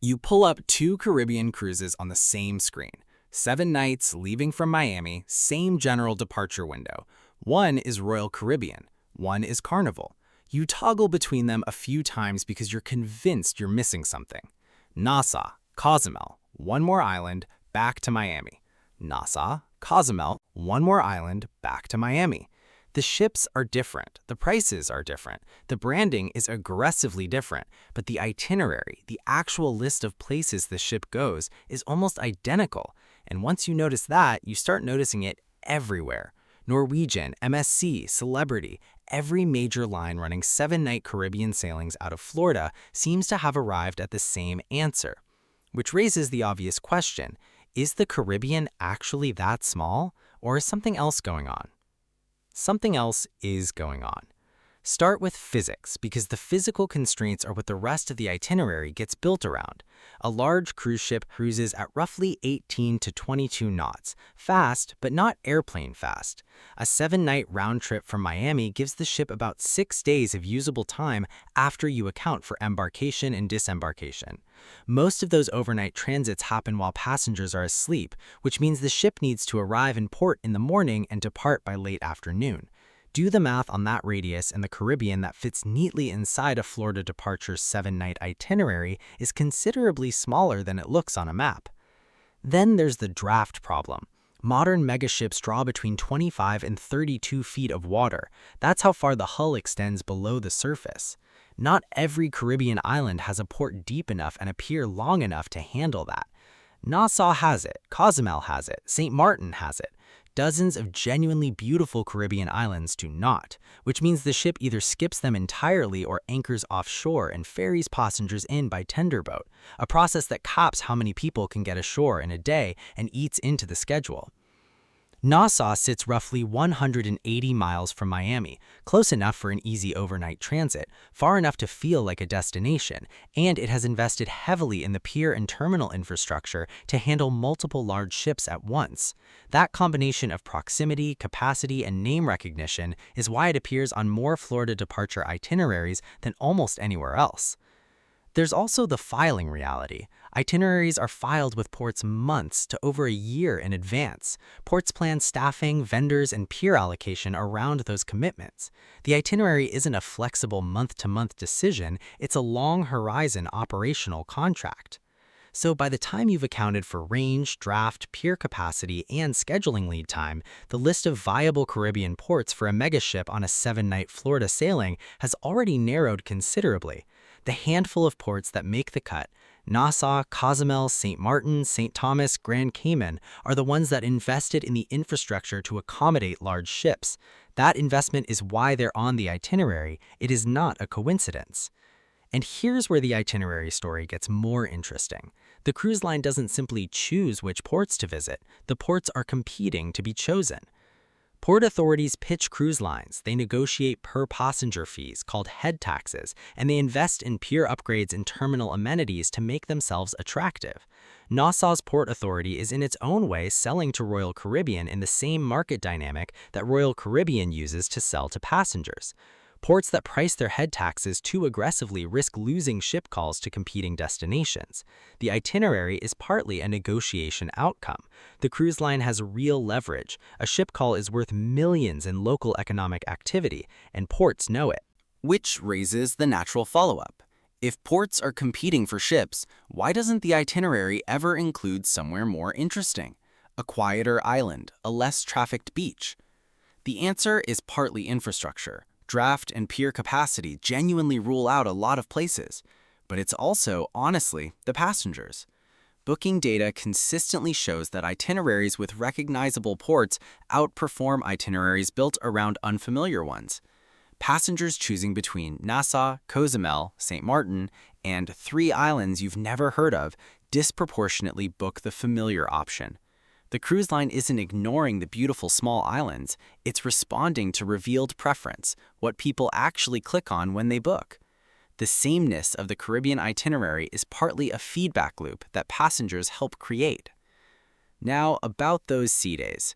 You pull up two Caribbean cruises on the same screen. 7 nights leaving from Miami, same general departure window. One is Royal Caribbean, one is Carnival. You toggle between them a few times because you're convinced you're missing something. Nassau, Cozumel, one more island, back to Miami. Nassau, Cozumel, one more island, back to Miami. The ships are different, the prices are different, the branding is aggressively different, but the itinerary, the actual list of places the ship goes, is almost identical. And once you notice that, you start noticing it everywhere. Norwegian, MSC, Celebrity, every major line running 7-night Caribbean sailings out of Florida seems to have arrived at the same answer. Which raises the obvious question, is the Caribbean actually that small, or is something else going on? Something else is going on. Start with physics, because the physical constraints are what the rest of the itinerary gets built around. A large cruise ship cruises at roughly 18 to 22 knots, fast, but not airplane fast. A 7-night round trip from Miami gives the ship about 6 days of usable time after you account for embarkation and disembarkation. Most of those overnight transits happen while passengers are asleep, which means the ship needs to arrive in port in the morning and depart by late afternoon. Do the math on that radius, and the Caribbean that fits neatly inside a Florida departure 7-night itinerary is considerably smaller than it looks on a map. Then there's the draft problem. Modern megaships draw between 25 and 32 feet of water. That's how far the hull extends below the surface. Not every Caribbean island has a port deep enough and a pier long enough to handle that. Nassau has it, Cozumel has it, St. Martin has it. Dozens of genuinely beautiful Caribbean islands do not, which means the ship either skips them entirely or anchors offshore and ferries passengers in by tenderboat, a process that caps how many people can get ashore in a day and eats into the schedule. Nassau sits roughly 180 miles from Miami, close enough for an easy overnight transit, far enough to feel like a destination, and it has invested heavily in the pier and terminal infrastructure to handle multiple large ships at once. That combination of proximity, capacity, and name recognition is why it appears on more Florida departure itineraries than almost anywhere else. There's also the filing reality. Itineraries are filed with ports months to over a year in advance. Ports plan staffing, vendors, and pier allocation around those commitments. The itinerary isn't a flexible month-to-month decision, it's a long-horizon operational contract. So by the time you've accounted for range, draft, pier capacity, and scheduling lead time, the list of viable Caribbean ports for a megaship on a 7-night Florida sailing has already narrowed considerably. The handful of ports that make the cut, Nassau, Cozumel, St. Martin, St. Thomas, Grand Cayman, are the ones that invested in the infrastructure to accommodate large ships. That investment is why they're on the itinerary. It is not a coincidence. And here's where the itinerary story gets more interesting. The cruise line doesn't simply choose which ports to visit. The ports are competing to be chosen. Port authorities pitch cruise lines, they negotiate per-passenger fees called head taxes, and they invest in pier upgrades and terminal amenities to make themselves attractive. Nassau's Port Authority is in its own way selling to Royal Caribbean in the same market dynamic that Royal Caribbean uses to sell to passengers. Ports that price their head taxes too aggressively risk losing ship calls to competing destinations. The itinerary is partly a negotiation outcome. The cruise line has real leverage. A ship call is worth millions in local economic activity, and ports know it. Which raises the natural follow-up. If ports are competing for ships, why doesn't the itinerary ever include somewhere more interesting? A quieter island, a less trafficked beach? The answer is partly infrastructure. Draft and pier capacity genuinely rule out a lot of places, but it's also, honestly, the passengers. Booking data consistently shows that itineraries with recognizable ports outperform itineraries built around unfamiliar ones. Passengers choosing between Nassau, Cozumel, St. Martin, and 3 islands you've never heard of disproportionately book the familiar option. The cruise line isn't ignoring the beautiful small islands, it's responding to revealed preference, what people actually click on when they book. The sameness of the Caribbean itinerary is partly a feedback loop that passengers help create. Now, about those sea days.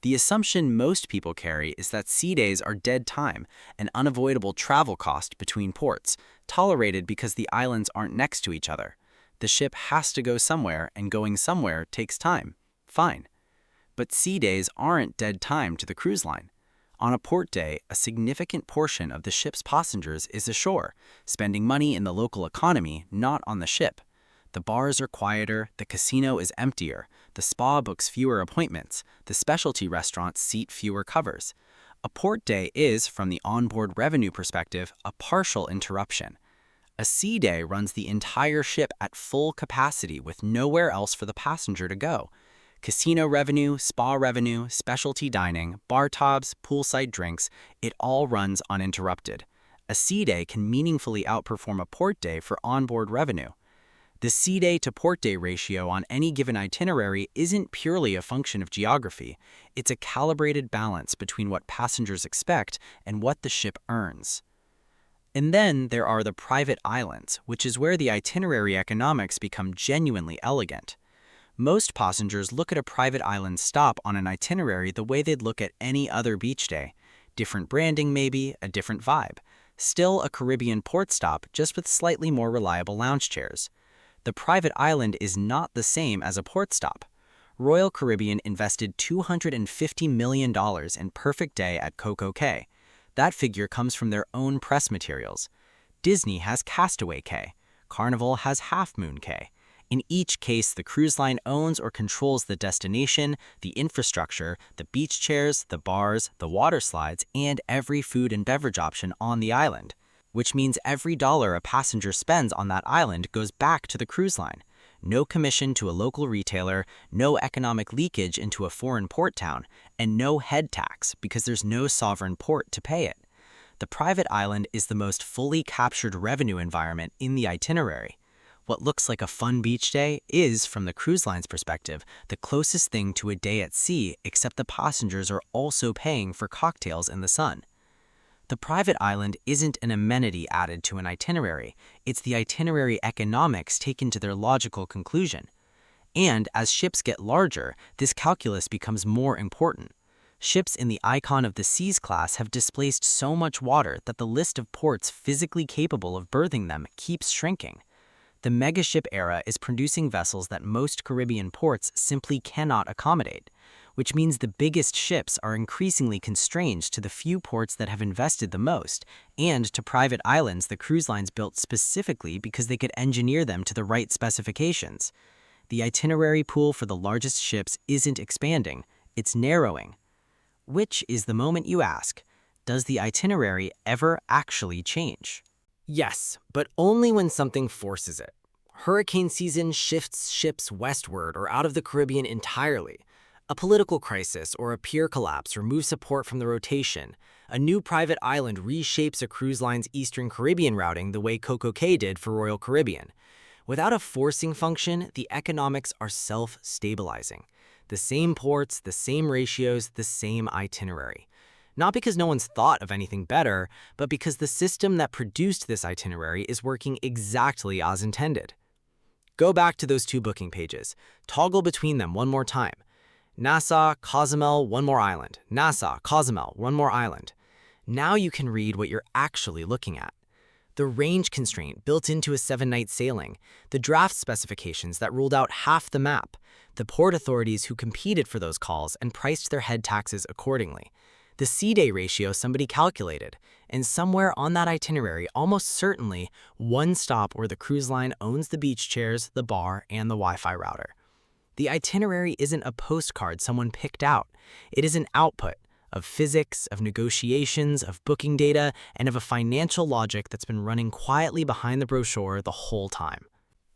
The assumption most people carry is that sea days are dead time, an unavoidable travel cost between ports, tolerated because the islands aren't next to each other. The ship has to go somewhere, and going somewhere takes time. Fine. But sea days aren't dead time to the cruise line. On a port day, a significant portion of the ship's passengers is ashore, spending money in the local economy, not on the ship. The bars are quieter, the casino is emptier, the spa books fewer appointments, the specialty restaurants seat fewer covers. A port day is, from the onboard revenue perspective, a partial interruption. A sea day runs the entire ship at full capacity with nowhere else for the passenger to go. Casino revenue, spa revenue, specialty dining, bar tabs, poolside drinks, it all runs uninterrupted. A sea day can meaningfully outperform a port day for onboard revenue. The sea day to port day ratio on any given itinerary isn't purely a function of geography. It's a calibrated balance between what passengers expect and what the ship earns. And then there are the private islands, which is where the itinerary economics become genuinely elegant. Most passengers look at a private island stop on an itinerary the way they'd look at any other beach day. Different branding maybe, a different vibe. Still a Caribbean port stop, just with slightly more reliable lounge chairs. The private island is not the same as a port stop. Royal Caribbean invested $250 million in Perfect Day at Coco Cay. That figure comes from their own press materials. Disney has Castaway Cay. Carnival has Half Moon Cay. In each case, the cruise line owns or controls the destination, the infrastructure, the beach chairs, the bars, the water slides, and every food and beverage option on the island, which means every dollar a passenger spends on that island goes back to the cruise line. No commission to a local retailer, no economic leakage into a foreign port town, and no head tax because there's no sovereign port to pay it. The private island is the most fully captured revenue environment in the itinerary. What looks like a fun beach day is, from the cruise line's perspective, the closest thing to a day at sea, except the passengers are also paying for cocktails in the sun. The private island isn't an amenity added to an itinerary, it's the itinerary economics taken to their logical conclusion. And as ships get larger, this calculus becomes more important. Ships in the Icon of the Seas class have displaced so much water that the list of ports physically capable of berthing them keeps shrinking. The megaship era is producing vessels that most Caribbean ports simply cannot accommodate, which means the biggest ships are increasingly constrained to the few ports that have invested the most, and to private islands the cruise lines built specifically because they could engineer them to the right specifications. The itinerary pool for the largest ships isn't expanding, it's narrowing. Which is the moment you ask, does the itinerary ever actually change? Yes, but only when something forces it. Hurricane season shifts ships westward or out of the Caribbean entirely. A political crisis or a pier collapse removes support from the rotation. A new private island reshapes a cruise line's Eastern Caribbean routing the way Coco Cay did for Royal Caribbean. Without a forcing function, the economics are self-stabilizing. The same ports, the same ratios, the same itinerary. Not because no one's thought of anything better, but because the system that produced this itinerary is working exactly as intended. Go back to those two booking pages. Toggle between them one more time. Nassau, Cozumel, one more island. Nassau, Cozumel, one more island. Now you can read what you're actually looking at. The range constraint built into a 7-night sailing, the draft specifications that ruled out half the map, the port authorities who competed for those calls and priced their head taxes accordingly. The sea day ratio somebody calculated, and somewhere on that itinerary, almost certainly, one stop where the cruise line owns the beach chairs, the bar, and the Wi-Fi router. The itinerary isn't a postcard someone picked out. It is an output of physics, of negotiations, of booking data, and of a financial logic that's been running quietly behind the brochure the whole time.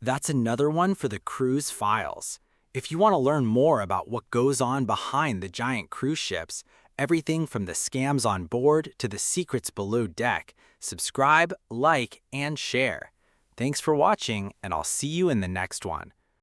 That's another one for the cruise files. If you want to learn more about what goes on behind the giant cruise ships, everything from the scams on board to the secrets below deck, subscribe, like, and share. Thanks for watching, and I'll see you in the next one.